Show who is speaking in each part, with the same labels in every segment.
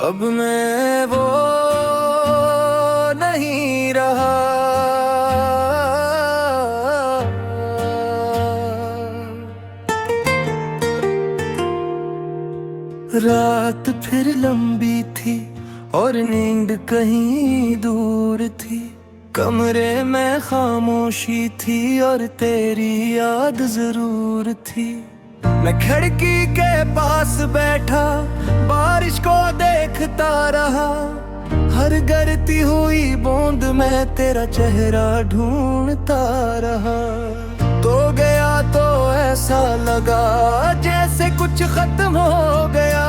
Speaker 1: अब मैं वो नहीं रहा। रात फिर लंबी थी और नींद कहीं दूर थी। कमरे में खामोशी थी और तेरी याद जरूर थी। मैं खिड़की के पास बैठा बारिश को देखता रहा। हर गिरती हुई बूंद में तेरा चेहरा ढूंढता रहा। तो गया तो ऐसा लगा जैसे कुछ खत्म हो गया।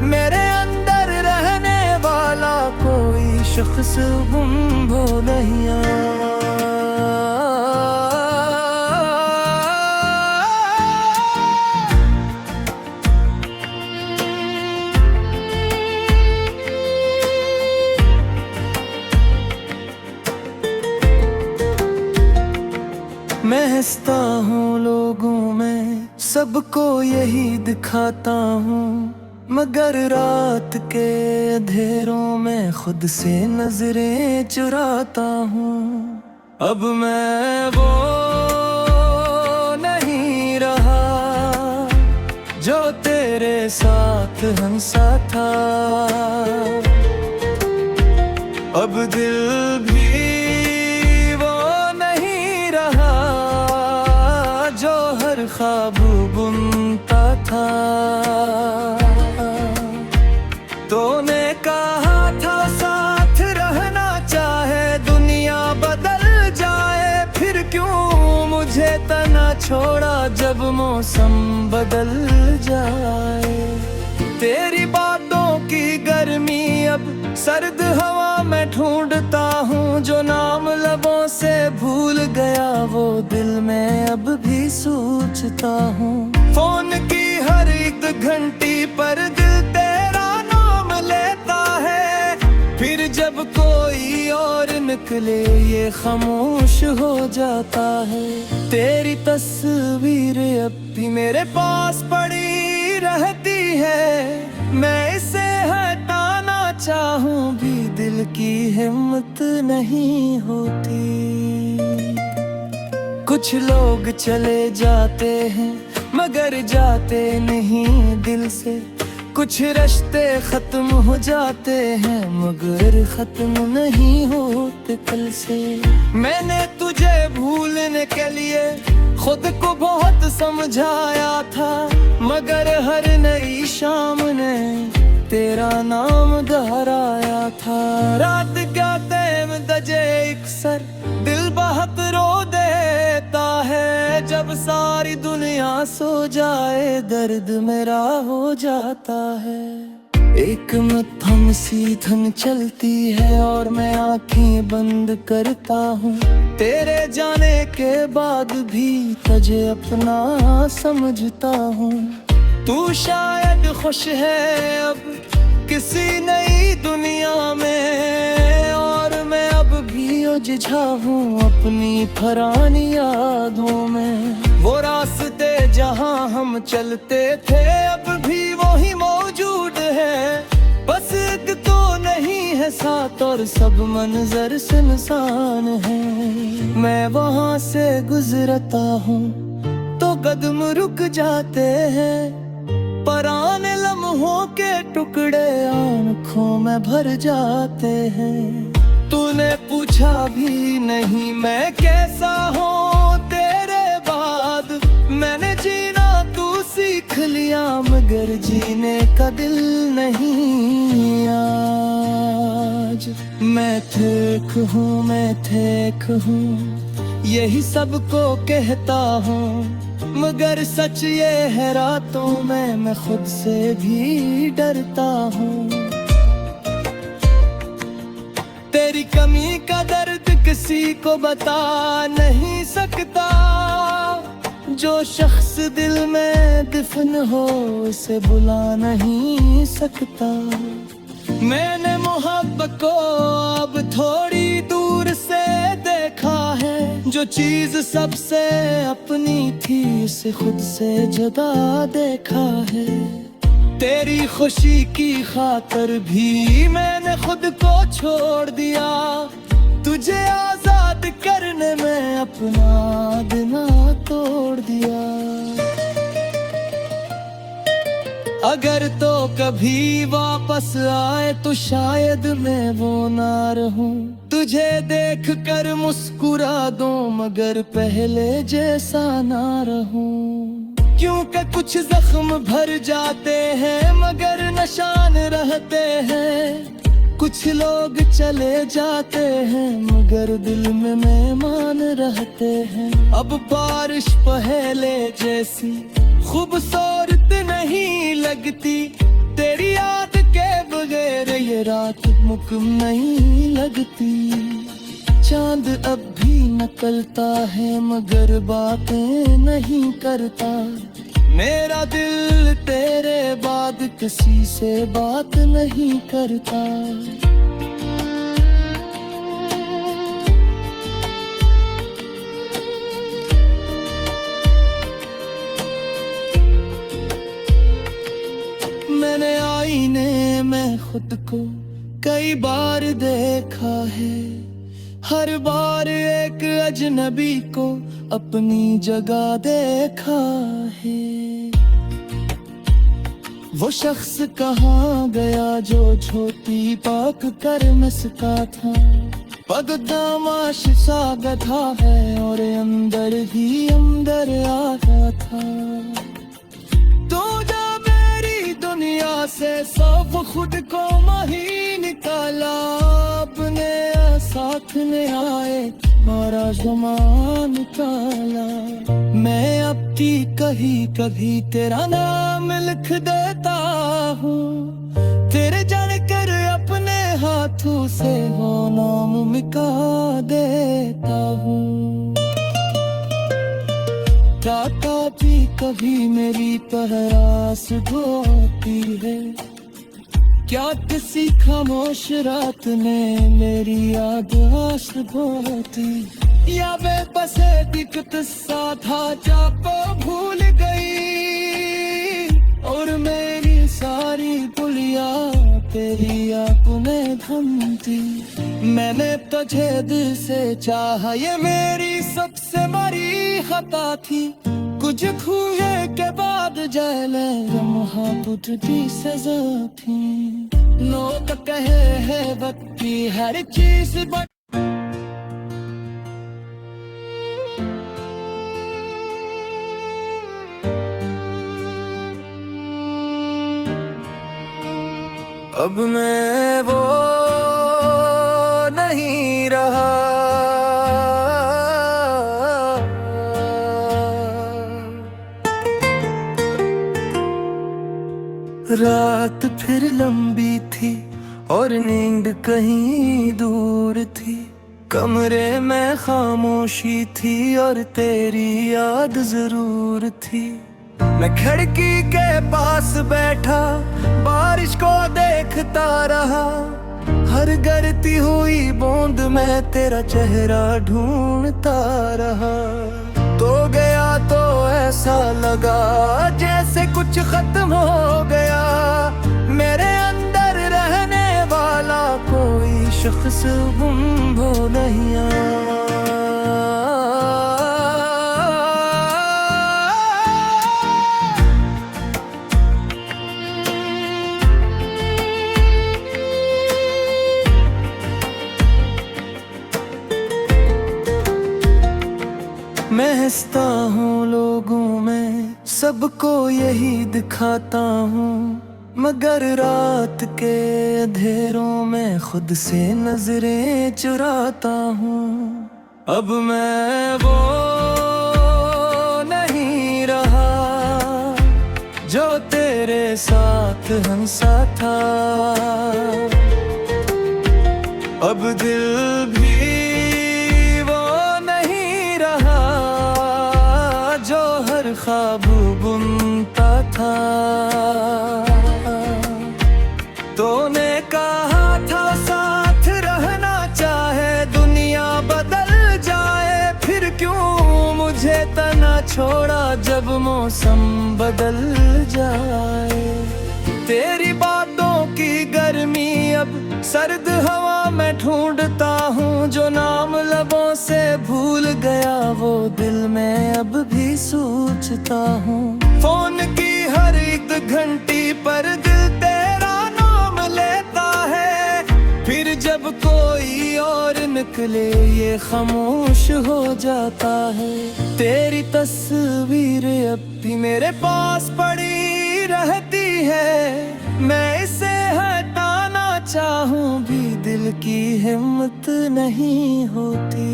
Speaker 1: मेरे अंदर रहने वाला कोई शख्स गुम हो नहीं आया। मैं हंसता हूँ लोगों में, सबको यही दिखाता हूँ, मगर रात के अंधेरों में खुद से नजरें चुराता हूँ। अब मैं वो नहीं रहा जो तेरे साथ हंसा था। अब दिल भी ख्वाब बुनता था। तूने कहा था साथ रहना चाहे दुनिया बदल जाए, फिर क्यों मुझे तना छोड़ा जब मौसम बदल जाए। तेरी बातों की गर्मी अब सर्द हवा में ढूंढता हूँ। जो नाम लबों से भूल गया वो दिल में अब भी सोचता हूँ। फोन की हर एक घंटी पर दिल तेरा नाम लेता है, फिर जब कोई और निकले ये खामोश हो जाता है। तेरी तस्वीर अब भी मेरे पास पड़ी रहती है। मैं इसे हटाना चाहूं भी दिल की हिम्मत नहीं होती। कुछ लोग चले जाते हैं मगर जाते नहीं दिल से। कुछ रिश्ते खत्म हो जाते हैं मगर खत्म नहीं होते कल से। मैंने तुझे भूलने के लिए खुद को बहुत समझाया था, मगर हर नई शाम ने तेरा नाम दोहराया था। रात क्या टैम दजे अक्सर दिल बहुत रो देता है। जब सारी दुनिया सो जाए दर्द मेरा हो जाता है। एक मत्थम सी धुन चलती है और मैं आंखें बंद करता हूँ। तेरे जाने के बाद भी तुझे अपना समझता हूँ। तू शायद खुश है अब किसी नई दुनिया में, और मैं अब भी उलझा हूँ अपनी पुरानी यादों में। वो रास्ते जहाँ हम चलते थे अब भी वही मौजूद है। बस एक तो नहीं है साथ और सब मंजर सुनसान है। मैं वहाँ से गुजरता हूँ तो कदम रुक जाते हैं, पराने लम्हों के टुकड़े आँखों में भर जाते हैं। तूने पूछा भी नहीं मैं कैसा हूँ तेरे बाद। मैंने जीना तू सीख लिया मगर जीने का दिल नहीं आज। मैं ठीक हूँ, मैं ठीक हूँ, यही सबको कहता हूँ, मगर सच ये है रातों में मैं खुद से भी डरता हूँ। तेरी कमी का दर्द किसी को बता नहीं सकता। जो शख्स दिल में दफन हो उसे बुला नहीं सकता। मैंने मोहब्बत को अब थोड़ी दूर से देखा है। जो चीज सबसे अपनी थी उसे खुद से जुदा देखा है। तेरी खुशी की खातर भी मैंने खुद को छोड़ दिया। तुझे आजाद करने में अपना दिना तोड़ दिया। अगर तो कभी वापस आए तो शायद मैं वो ना रहूं। तुझे देख कर मुस्कुरा दूं मगर पहले जैसा ना रहूं। क्योंकि कुछ जख्म भर जाते हैं मगर निशान रहते हैं। कुछ लोग चले जाते हैं मगर दिल में मेहमान रहते हैं। अब बारिश पहले जैसी खूबसूरत नहीं लगती। तेरी याद के बगैर ये रात मुकम नहीं लगती। चांद अब भी निकलता है मगर बातें नहीं करता। मेरा दिल तेरे बाद किसी से बात नहीं करता। मैंने आईने में खुद को कई बार देखा है। हर बार एक अजनबी को अपनी जगह देखा है। वो शख्स कहाँ गया जो छोटी पाक कर मिसका था। पगदामाश सा गधा है और अंदर ही अंदर आ रहा था। तो जा मेरी दुनिया से सब खुद को मही निकाला। अपने साथ में आए मारा ज़माना निकाला। मैं अब की कहीं कभी तेरा नाम लिख देता हूँ। तेरे जानकर अपने हाथों से वो नाम मिटा देता हूँ। टाटा भी कभी मेरी पहरास धोती है। क्या किसी खामोश रात ने मेरी याद आस धोती। या बेबस एक किस्सा था जाको भूल गई। और मेरी सारी पुलिया तेरी आपने थमती। मैंने तुझे दिल से चाहा ये मेरी सबसे बड़ी खता थी। कुछ खूहे के बाद जले महापुटी सजा थी। लोग कहे है वक्त की हर चीज अब मैं वो नहीं रहा। रात फिर लंबी थी और नींद कहीं दूर थी। कमरे में खामोशी थी और तेरी याद जरूर थी। मैं खिड़की के पास बैठा बारिश को देखता रहा। हर गिरती हुई बूंद में तेरा चेहरा ढूंढता रहा। तो गया तो ऐसा लगा जैसे कुछ खत्म हो गया। मेरे अंदर रहने वाला कोई शख्स गुम हो नहीं आया। मैं हंसता हूँ लोगों में सबको यही दिखाता हूँ। मगर रात के अंधेरों में खुद से नजरें चुराता हूँ। अब मैं वो नहीं रहा जो तेरे साथ हंसा था। अब दिल भी ख्वाब बुनता था। तूने कहा था साथ रहना चाहे दुनिया बदल जाए। फिर क्यों मुझे तना छोड़ा जब मौसम बदल जाए। तेरी बातों की गर्मी अब सर्द हवा में ढूंढता हूँ। जो नाम लबों से भूल गया वो दिल में अब भी सोचता हूँ। फोन की हर एक घंटी पर दिल तेरा नाम लेता है, फिर जब कोई और निकले ये खामोश हो जाता है। तेरी तस्वीर अब भी मेरे पास पड़ी रहती है, मैं इसे हटाना चाहूं भी दिल की हिम्मत नहीं होती।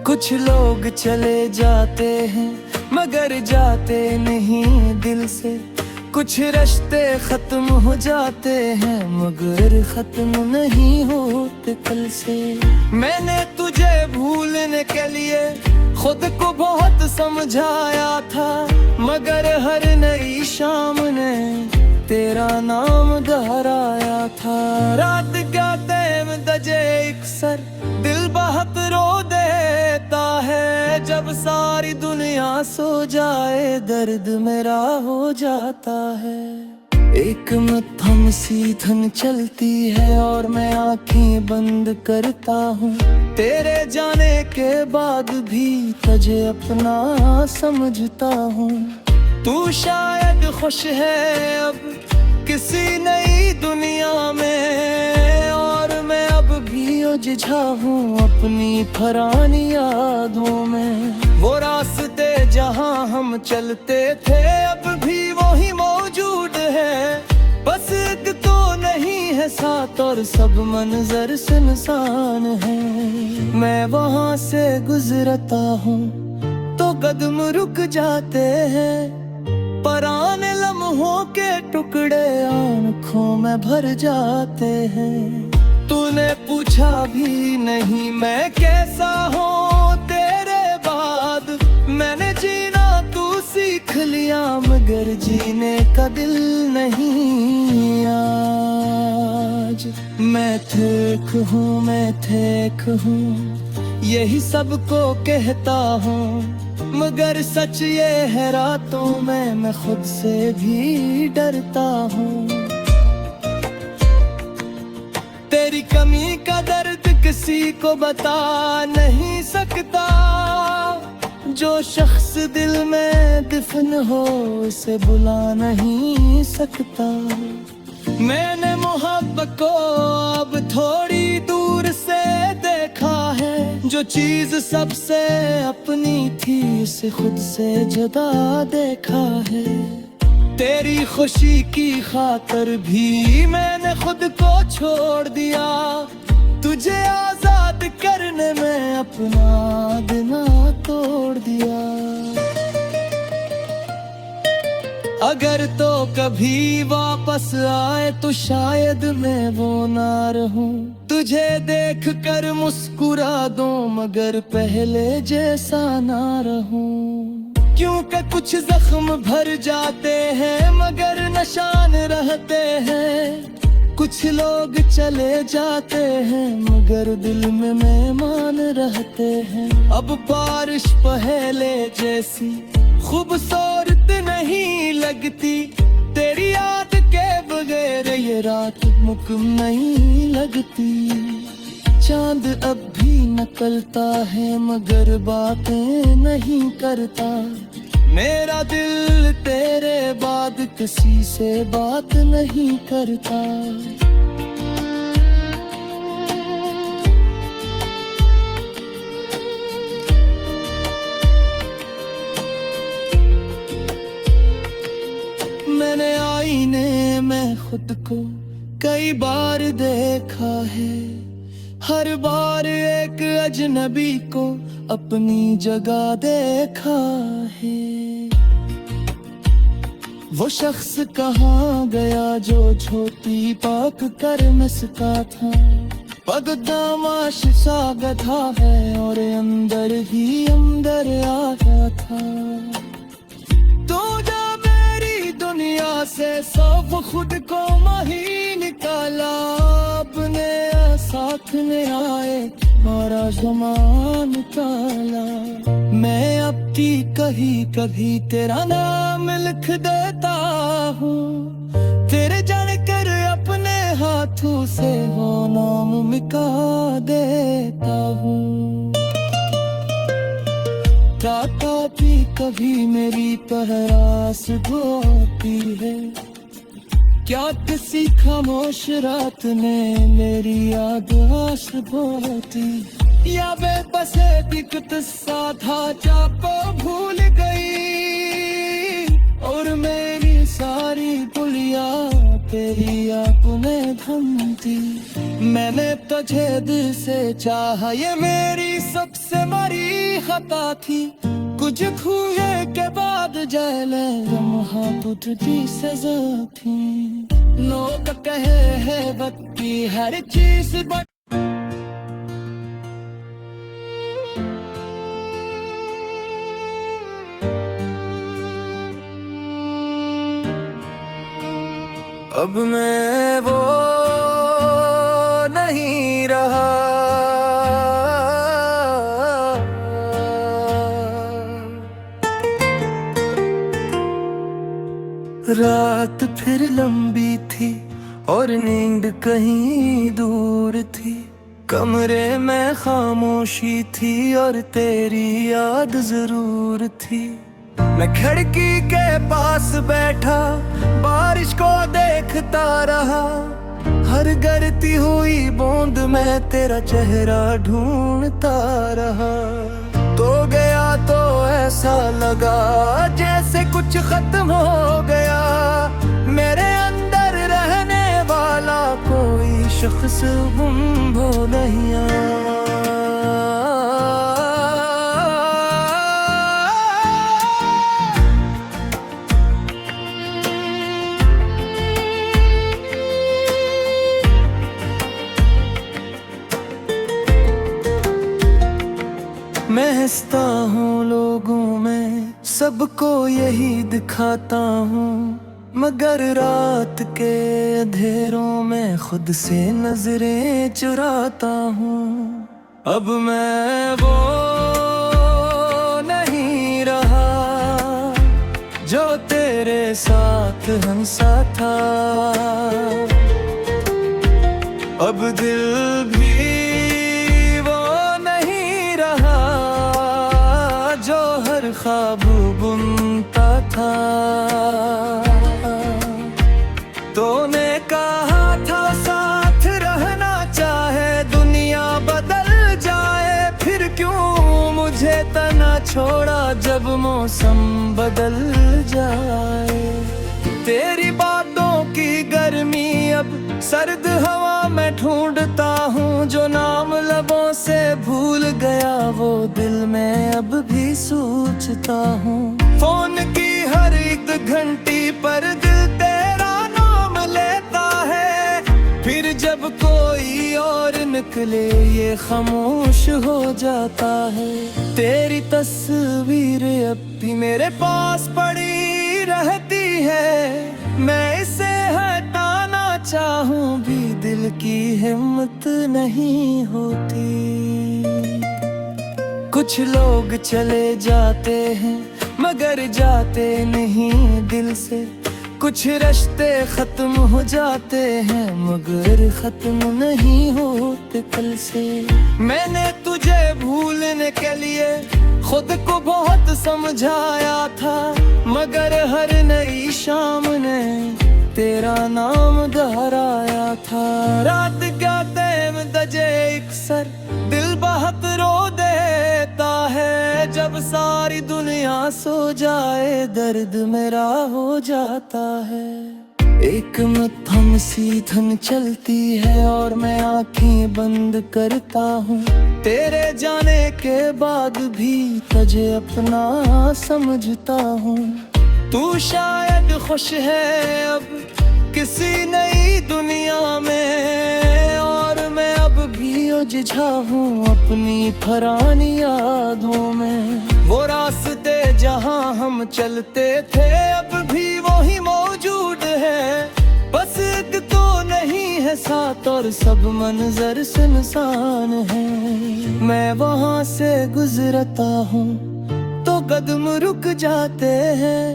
Speaker 1: कुछ लोग चले जाते हैं मगर जाते नहीं दिल से, कुछ रिश्ते खत्म हो जाते हैं मगर खत्म नहीं होते कल से। मैंने तुझे भूलने के लिए खुद को बहुत समझाया था, मगर हर नई शाम ने तेरा नाम दोहराया था। रात का टाइम दजे अक्सर दिल बहुत रो देता है, जब सारी दुनिया सो जाए दर्द मेरा हो जाता है। एक मत्थम सी धुन चलती है और मैं आंखें बंद करता हूँ, तेरे जाने के बाद भी तुझे अपना समझता हूँ। तू शायद खुश है अब किसी नई दुनिया में, और मैं अब भी उलझा हूँ अपनी पुरानी यादों में। वो रास्ते जहाँ हम चलते थे अब भी वही मौजूद है, बस एक तो नहीं है साथ और सब मंजर सुनसान है। मैं वहाँ से गुजरता हूँ तो कदम रुक जाते हैं, पराने लम्हों के टुकड़े आँखों में भर जाते हैं। तूने पूछा भी नहीं मैं कैसा हूँ तेरे बाद, मैंने जीना तू सीख लिया मगर जीने का दिल नहीं आज। मैं ठीक हूँ मैं ठीक हूँ यही सबको कहता हूँ, मगर सच ये है रातों में मैं खुद से भी डरता हूँ। तेरी कमी का दर्द किसी को बता नहीं सकता, जो शख्स दिल में दफन हो उसे बुला नहीं सकता। मैंने मोहब्बत को अब थोड़ी दूर से देखा है, जो चीज सबसे अपनी थी उसे खुद से जुदा देखा है। तेरी खुशी की खातर भी मैंने खुद को छोड़ दिया, तुझे आजाद करने में अपना दिना तोड़ दिया। अगर तो कभी वापस आए तो शायद मैं वो ना रहूं, तुझे देख कर मुस्कुरा दूं मगर पहले जैसा ना रहूं। क्योंकि कुछ जख्म भर जाते हैं मगर निशान रहते हैं, कुछ लोग चले जाते हैं मगर दिल में मेहमान रहते हैं। अब बारिश पहले जैसी खूबसूरत नहीं लगती, तेरी याद के बगैर ये रात मुकम नहीं लगती। चांद अब भी निकलता है मगर बातें नहीं करता, मेरा दिल तेरे बाद किसी से बात नहीं करता। मैंने आईने में खुद को कई बार देखा है, हर बार एक अजनबी को अपनी जगह देखा है। वो शख्स कहाँ गया जो झोटी पाक कर मिसका था, पगदामाश सा गधा है और अंदर ही अंदर आ गया था। तो जा मेरी दुनिया से सब खुद को मही निकाला, अपने साथ में आए और ज़मान काला। मैं अब की कही कभी कभी तेरा नाम लिख देता हूँ, तेरे जानकर अपने हाथों से वो नाम मिटा देता हूँ। राता भी कभी मेरी पहरास ढोती है, क्या किसी खामोश रात ने मेरी याद आस ढोती, या बेबसे दिक्कत सा था जाको भूल गई, और मेरी सारी पुलिया तेरी आपने भनती। मैंने तुझे दिल से चाहा, ये मेरी सबसे बड़ी खता थी, कुछ खूए के बाद जले महापुत्र सजा थी। लोग कहे है वक्त की हर चीज अब मैं वो नहीं रहा, रात फिर लंबी थी और नींद कहीं दूर थी, कमरे में खामोशी थी और तेरी याद जरूर थी। मैं खिड़की के पास बैठा बारिश को देखता रहा, हर गिरती हुई बूंद में तेरा चेहरा ढूंढता रहा। तो गया तो ऐसा लगा जैसे कुछ खत्म हो गया, मेरे अंदर रहने वाला कोई शख्स गुम हो नहीं आया। मैं हंसता हूँ लोगों में, सबको यही दिखाता हूँ, मगर रात के अंधेरों में खुद से नजरें चुराता हूँ। अब मैं वो नहीं रहा जो तेरे साथ हंसा था, अब दिल भी ख्वाब बुनता था। तूने कहा था साथ रहना चाहे दुनिया बदल जाए, फिर क्यों मुझे तना छोड़ा जब मौसम बदल जाए। तेरी बातों की गर्मी अब सर्द हवा में ढूंढता हूँ, जो नाम लबों से भूल गया वो दिल में अब भी सोचता हूँ। फोन की हर एक घंटी पर दिल तेरा नाम लेता है, फिर जब कोई और निकले ये खामोश हो जाता है। तेरी तस्वीर अब भी मेरे पास पड़ी रहती है, मैं इसे हटाना चाहूं भी दिल की हिम्मत नहीं होती। कुछ लोग चले जाते हैं मगर जाते नहीं दिल से, कुछ रिश्ते खत्म हो जाते हैं मगर खत्म नहीं होते कल से। मैंने तुझे भूलने के लिए खुद को बहुत समझाया था, मगर हर नई शाम ने तेरा नाम दोहराया था। रात क्या तैम दजे इक्सर दिल बहुत रो देता है, जब सारी दुनिया सो जाए दर्द मेरा हो जाता है। एक मध्यम सी धुन चलती है और मैं आंखें बंद करता हूँ, तेरे जाने के बाद भी तुझे अपना समझता हूँ। तू शायद खुश है अब किसी नई दुनिया में, और मैं अब भी उलझा हूँ अपनी पुरानी यादों में। वो रास्ते जहाँ हम चलते थे अब भी वही मौजूद है, बस एक तो नहीं है साथ और सब मंजर सुनसान है। मैं वहाँ से गुजरता हूँ तो कदम रुक जाते हैं,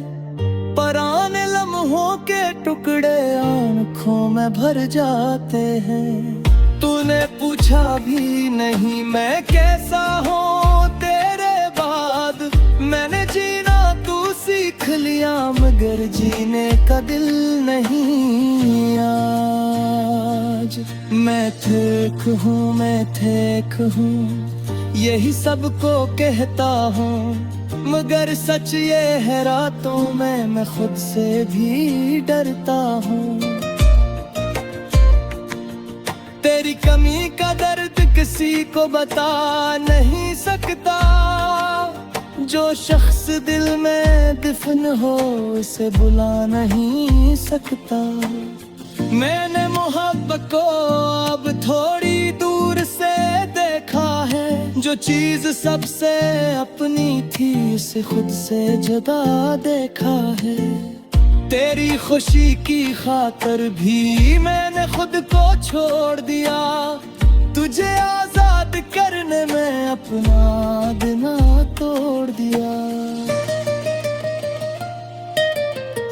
Speaker 1: पराने लम्हों के टुकड़े आंखों में भर जाते हैं। तूने पूछा भी नहीं मैं कैसा हूँ तेरे बाद, मैंने जीना तू सीख लिया मगर जीने का दिल नहीं आज। मैं ठीक हूँ, मैं ठीक हूँ, यही सबको कहता हूँ, मगर सच ये है रातों में मैं खुद से भी डरता हूँ। तेरी कमी का दर्द किसी को बता नहीं सकता, जो शख्स दिल में दफन हो उसे बुला नहीं सकता। मैंने मोहब्बत को अब थोड़ी दूर से देखा है, जो चीज सबसे अपनी थी उसे खुद से जुदा देखा है। तेरी खुशी की खातर भी मैंने खुद को छोड़ दिया, तुझे आजाद करने में अपना दिना तोड़ दिया।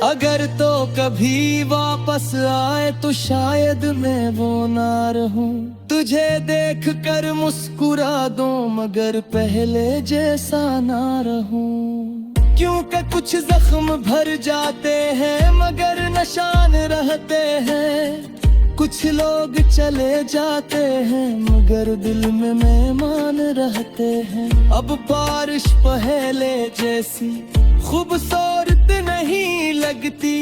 Speaker 1: अगर तो कभी वापस आए तो शायद मैं वो ना रहूं, तुझे देख कर मुस्कुरा दूं मगर पहले जैसा ना रहूं। क्योंकि कुछ जख्म भर जाते हैं मगर निशान रहते हैं, कुछ लोग चले जाते हैं मगर दिल में मेहमान रहते हैं। अब बारिश पहले जैसी खूबसूरत नहीं लगती,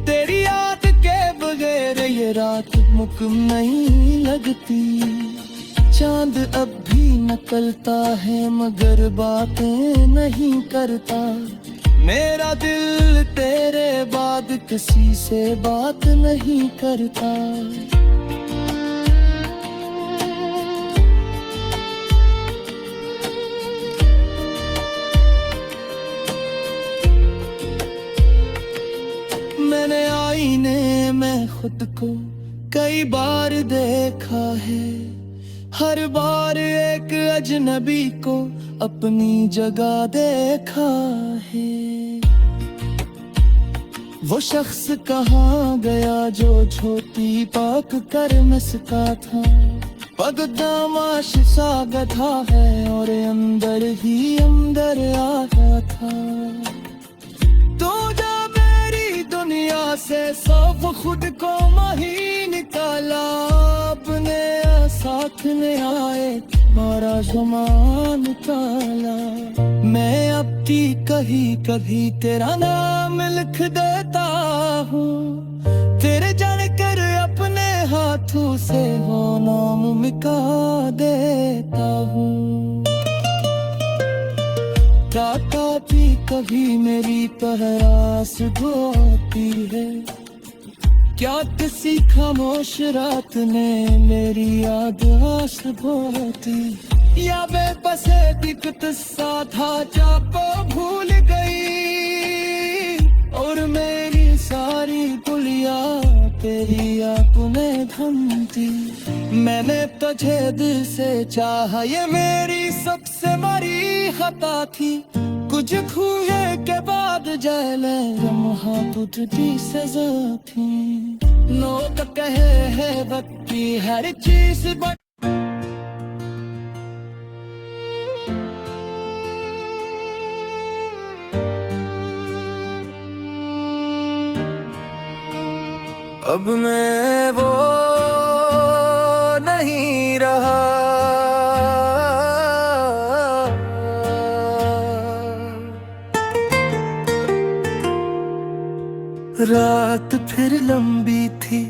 Speaker 1: तेरी याद के बगैर ये रात मुकम नहीं लगती। चांद अब भी निकलता है मगर बातें नहीं करता, मेरा दिल तेरे बाद किसी से बात नहीं करता। मैंने आईने में खुद को कई बार देखा है, हर बार एक अजनबी को अपनी जगह देखा है। वो शख्स कहाँ गया जो झोटी पाक कर मिसका था, पगदामाश सा गधा है और अंदर ही अंदर आया था। तो जा मेरी दुनिया से सब खुद को मही निकाला, अपने साथ में आए मारा ज़मान काला। मैं अब की कहीं कभी तेरा नाम लिख देता हूँ, तेरे जाने कर अपने हाथों से वो नाम मिटा देता हूँ। राता भी कभी मेरी पहरास धोती है, क्या किसी खामोश रात ने मेरी याद आस धोती, या बेबसे दिक्कत सा था जाको भूल गई, और मेरी सारी गुलिया तेरी आपने धमती। मैंने तुझे दिल से चाहा ये मेरी सबसे बड़ी खता थी, कुछ खुए के बाद जले लम्हा तुझी सजा थी। लोग कहे है वक्त की हर चीज अब मैं वो नहीं रहा, रात फिर लंबी थी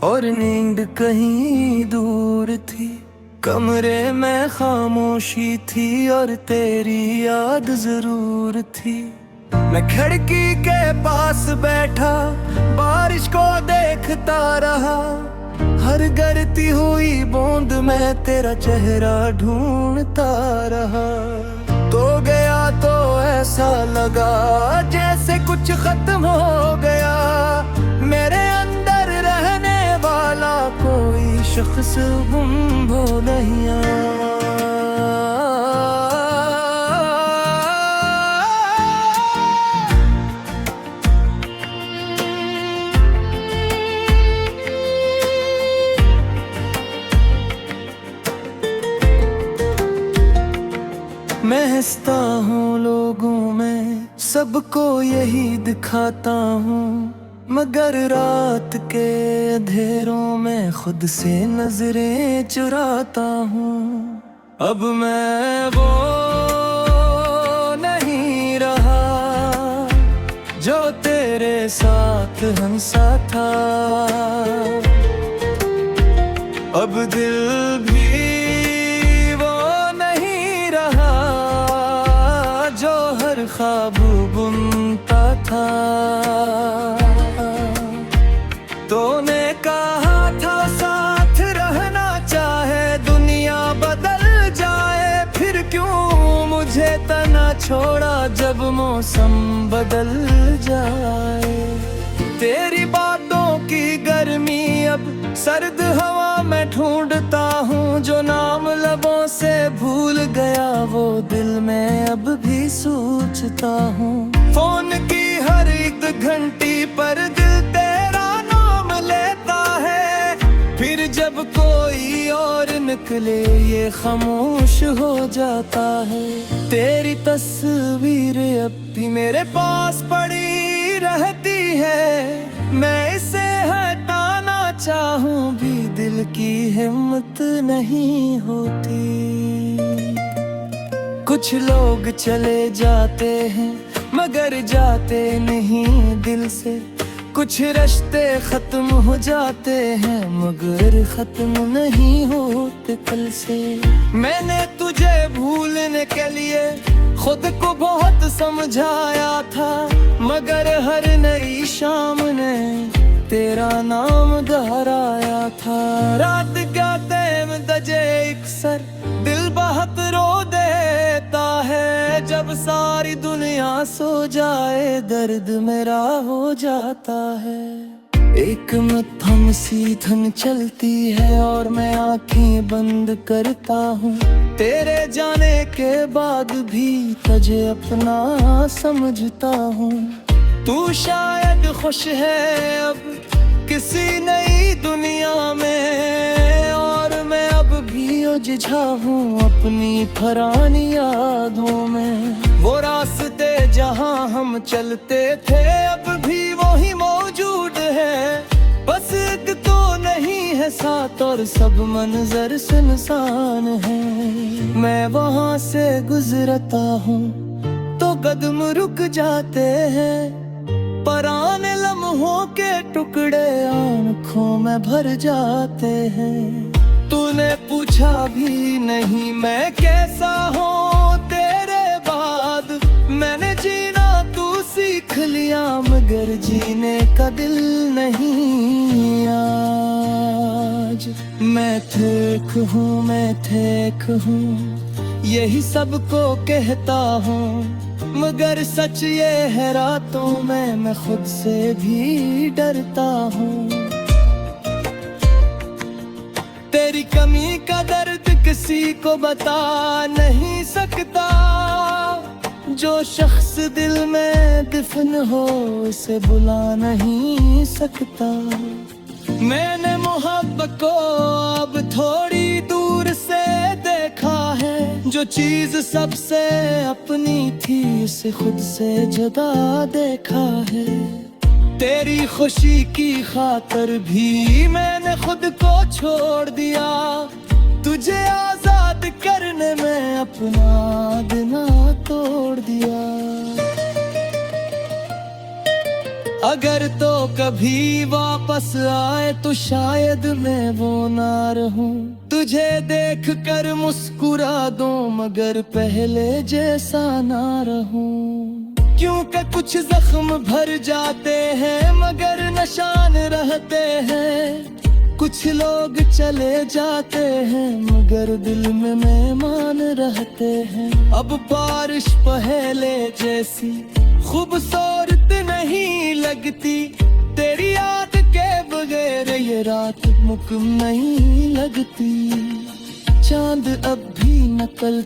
Speaker 1: और नींद कहीं दूर थी, कमरे में खामोशी थी और तेरी याद जरूर थी। मैं खिड़की के पास बैठा बारिश को देखता रहा, हर गिरती हुई बूंद में तेरा चेहरा ढूंढता रहा। तो गया तो ऐसा लगा जैसे कुछ खत्म हो गया, मेरे अंदर रहने वाला कोई शख्स गुम हो गया। मैं हंसता हूँ लोगों में, सबको यही दिखाता हूँ, मगर रात के अंधेरों में खुद से नजरें चुराता हूँ। अब मैं वो नहीं रहा जो तेरे साथ हंसा था, अब दिल भी वो नहीं रहा जो हर ख्वाब बुनता था। तूने कहा था साथ रहना चाहे दुनिया बदल जाए, फिर क्यों मुझे तना छोड़ा जब मौसम बदल जाए। तेरी बातों की गर्मी अब सर्द हवा में ढूंढता हूँ, जो नाम लबों से भूल गया वो दिल में अब भी सोचता हूँ। फोन की हर एक घंटी पर दिल तेरा नाम लेता है, फिर जब कोई और निकले ये खामोश हो जाता है। तेरी तस्वीर अब भी मेरे पास पड़ी रहती है, मैं इसे हटाना चाहूं भी दिल की हिम्मत नहीं होती। कुछ लोग चले जाते हैं मगर जाते नहीं दिल से, कुछ रिश्ते खत्म हो जाते हैं मगर खत्म नहीं होते कल से। मैंने तुझे भूलने के लिए खुद को बहुत समझाया था, मगर हर नई शाम ने तेरा नाम दोहराया था। रात गाते दजे अक्सर दिल बहुत रो देता है, जब सारी दुनिया सो जाए दर्द मेरा हो जाता है। एक मध्यम सी धुन चलती है और मैं आंखें बंद करता हूँ, तेरे जाने के बाद भी तुझे अपना समझता हूँ। तू शायद खुश है अब किसी नई दुनिया में, और मैं अब भी उलझा हूँ अपनी पुरानी यादों में। वो रास्ते जहाँ हम चलते थे अब भी वही मौजूद है, बस एक तो नहीं है साथ और सब मंजर सुनसान है। मैं वहाँ से गुजरता हूँ तो कदम रुक जाते हैं, पराने लम्हों के टुकड़े आँखों में भर जाते हैं। तूने पूछा भी नहीं मैं कैसा हूँ तेरे बाद, मैंने जीना तू सीख लिया मगर जीने का दिल नहीं आज। मैं ठीक हूँ मैं ठीक हूँ यही सबको कहता हूँ, मगर सच ये है रातों में मैं खुद से भी डरता हूँ। तेरी कमी का दर्द किसी को बता नहीं सकता, जो शख्स दिल में दफन हो उसे बुला नहीं सकता। मैंने मोहब्बत को अब थोड़ी दूर से देखा है, जो चीज सबसे अपनी थी उसे खुद से जुदा देखा है। तेरी खुशी की खातर भी मैंने खुद को छोड़ दिया, तुझे आजाद करने में अपना दिना तोड़ दिया। अगर तो कभी वापस आए तो शायद मैं वो ना रहूं, तुझे देख कर मुस्कुरा दूं मगर पहले जैसा ना रहूं। क्योंकि कुछ जख्म भर जाते हैं मगर निशान रहते हैं, कुछ लोग चले जाते हैं मगर दिल में मेहमान रहते हैं। अब बारिश पहले जैसी खूबसूरत नहीं लगती, तेरी याद के बगैर ये रात मुकम्मल नहीं लगती। चांद अब भी नकल